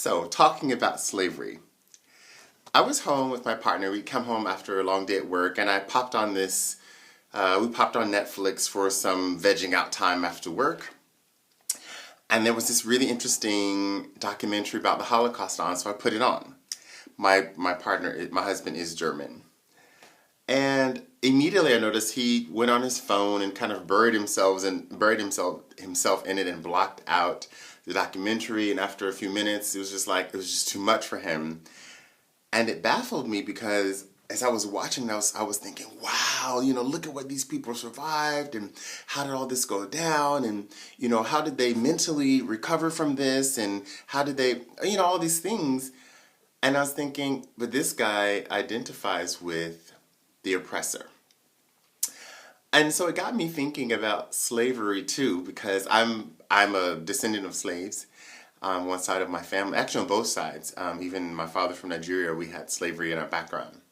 So, talking about slavery. I was home with my partner. We'd come home after a long day at work, and I popped on we popped on Netflix for some vegging out time after work. And there was this really interesting documentary about the Holocaust on, so I put it on. My husband is German. And immediately I noticed he went on his phone and kind of buried himself in it and blocked out the documentary. And after a few minutes, it was just too much for him. And it baffled me because as I was watching, I was thinking, wow, look at what these people survived and how did all this go down, and how did they mentally recover from this, and how did they, all these things. And I was thinking, but this guy identifies with the oppressor. And so it got me thinking about slavery too, because I'm a descendant of slaves. One side of my family, actually on both sides, even my father from Nigeria, we had slavery in our background.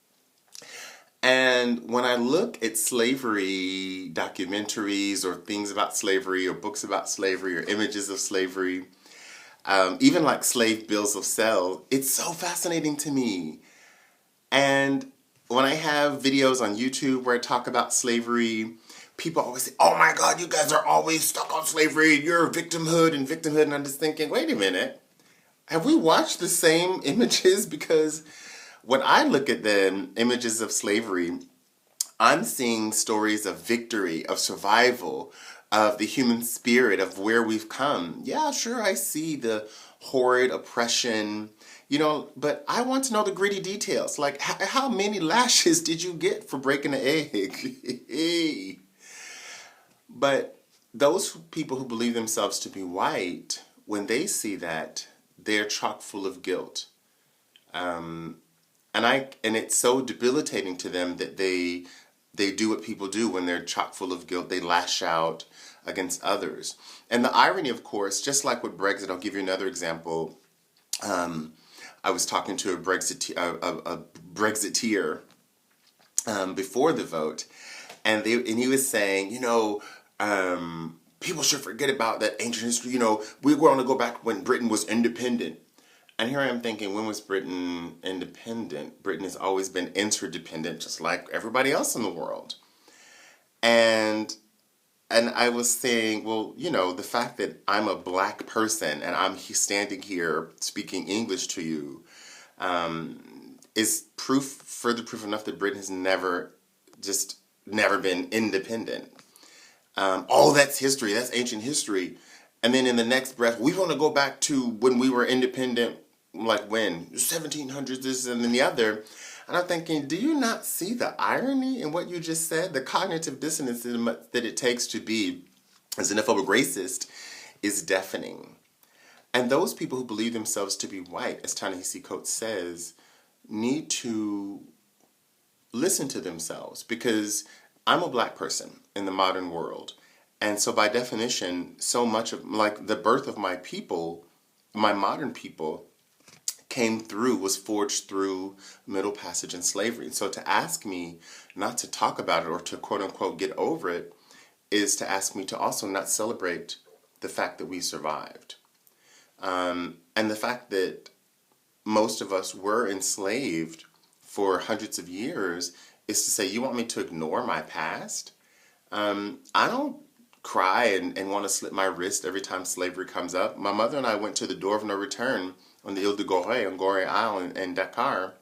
And when I look at slavery documentaries or things about slavery or books about slavery or images of slavery, even like slave bills of sale, it's so fascinating to me. And when I have videos on YouTube where I talk about slavery, people always say, oh my God, you guys are always stuck on slavery, you're victimhood. And I'm just thinking, wait a minute, have we watched the same images? Because when I look at the images of slavery, I'm seeing stories of victory, of survival, of the human spirit, of where we've come. Yeah, sure, I see the horrid oppression, but I want to know the gritty details. Like, how many lashes did you get for breaking an egg? But those people who believe themselves to be white, when they see that, they're chock full of guilt. And it's so debilitating to them that they do what people do when they're chock full of guilt. They lash out against others. And the irony, of course, just like with Brexit, I'll give you another example. I was talking to a Brexiteer before the vote, and he was saying, people should forget about that ancient history. We want to go back when Britain was independent. And here I am thinking, when was Britain independent? Britain has always been interdependent, just like everybody else in the world. And I was saying, well, the fact that I'm a black person and I'm standing here speaking English to you is further proof enough that Britain has never been independent. That's history, that's ancient history. And then in the next breath, we want to go back to when we were independent, like when? 1700s, this and then the other. And I'm thinking, do you not see the irony in what you just said? The cognitive dissonance that it takes to be a xenophobic racist is deafening. And those people who believe themselves to be white, as Ta-Nehisi Coates says, need to listen to themselves, because I'm a black person in the modern world. And so by definition, so much of the birth of my people, my modern people, was forged through Middle Passage and slavery. And so to ask me not to talk about it or to quote unquote get over it is to ask me to also not celebrate the fact that we survived. And the fact that most of us were enslaved for hundreds of years is to say, you want me to ignore my past? I don't cry and want to slip my wrist every time slavery comes up. My mother and I went to the door of no return on the Ile de Gorée, on Gorée Isle in Dakar,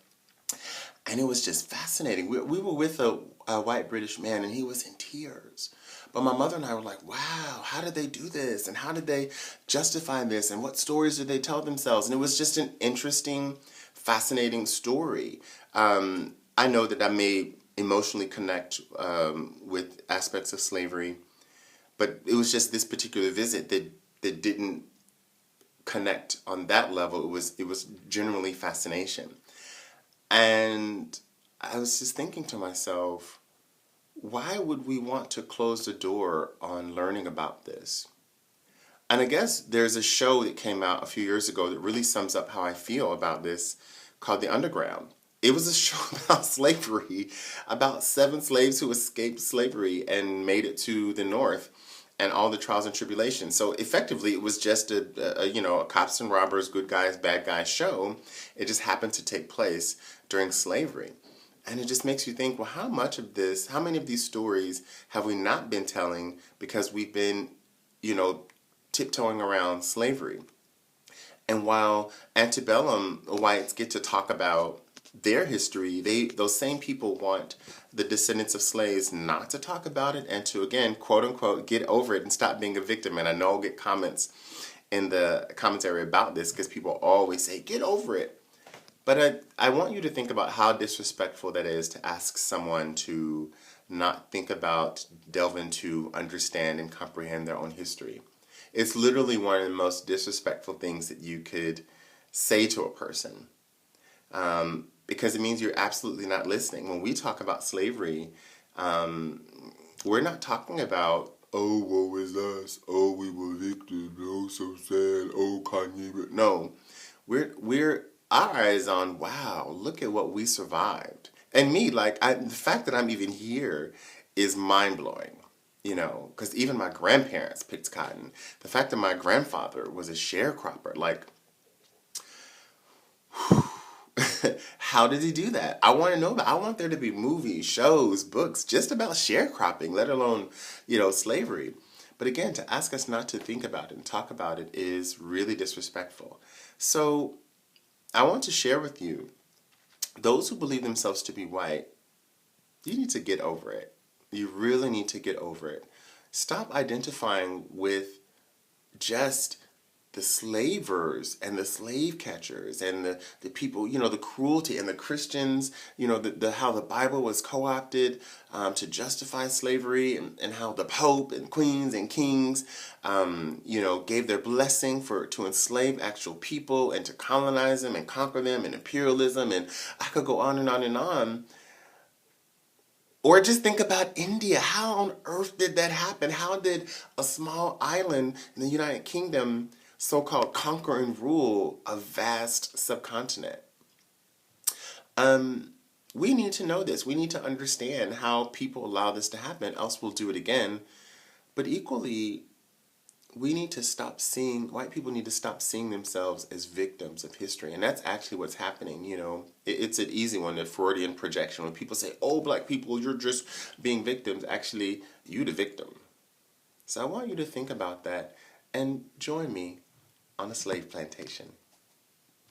and it was just fascinating. We were with a white British man, and he was in tears. But my mother and I were like, wow, how did they do this? And how did they justify this? And what stories did they tell themselves? And it was just an interesting, fascinating story. I know that I may emotionally connect with aspects of slavery, but it was just this particular visit that didn't connect on that level. It was genuinely fascination. And I was just thinking to myself, why would we want to close the door on learning about this? And I guess there's a show that came out a few years ago that really sums up how I feel about this, called The Underground. It was a show about slavery, about 7 slaves who escaped slavery and made it to the North. and all the trials and tribulations. So effectively, it was just a cops and robbers, good guys, bad guys show. It just happened to take place during slavery. And it just makes you think, well, how many of these stories have we not been telling because we've been, tiptoeing around slavery? And while antebellum whites get to talk about their history, those same people want the descendants of slaves not to talk about it and to, again, quote unquote, get over it and stop being a victim. And I know I'll get comments in the commentary about this because people always say, get over it. But I want you to think about how disrespectful that is to ask someone to not think about, delve into, understand, and comprehend their own history. It's literally one of the most disrespectful things that you could say to a person, because it means you're absolutely not listening. When we talk about slavery, we're not talking about, oh, woe is us, oh, we were victims, oh, so sad, oh, Kanye. No, our eyes on, wow, look at what we survived. And me, the fact that I'm even here is mind-blowing. Because even my grandparents picked cotton. The fact that my grandfather was a sharecropper, how did he do that? I want to know about. I want there to be movies, shows, books, just about sharecropping, let alone, slavery. But again, to ask us not to think about it and talk about it is really disrespectful. So I want to share with you, those who believe themselves to be white, you need to get over it. You really need to get over it. Stop identifying with just the slavers and the slave catchers and the people, the cruelty, and the Christians, how the Bible was co-opted to justify slavery, and how the Pope and queens and kings, gave their blessing to enslave actual people and to colonize them and conquer them, and imperialism, and I could go on and on and on. Or just think about India. How on earth did that happen? How did a small island in the United Kingdom so-called conquer and rule a vast subcontinent? We need to know this. We need to understand how people allow this to happen, else we'll do it again. But equally, white people need to stop seeing themselves as victims of history. And that's actually what's happening, It's an easy one, the Freudian projection. When people say, oh, black people, you're just being victims. Actually, you the victim. So I want you to think about that and join me on a slave plantation.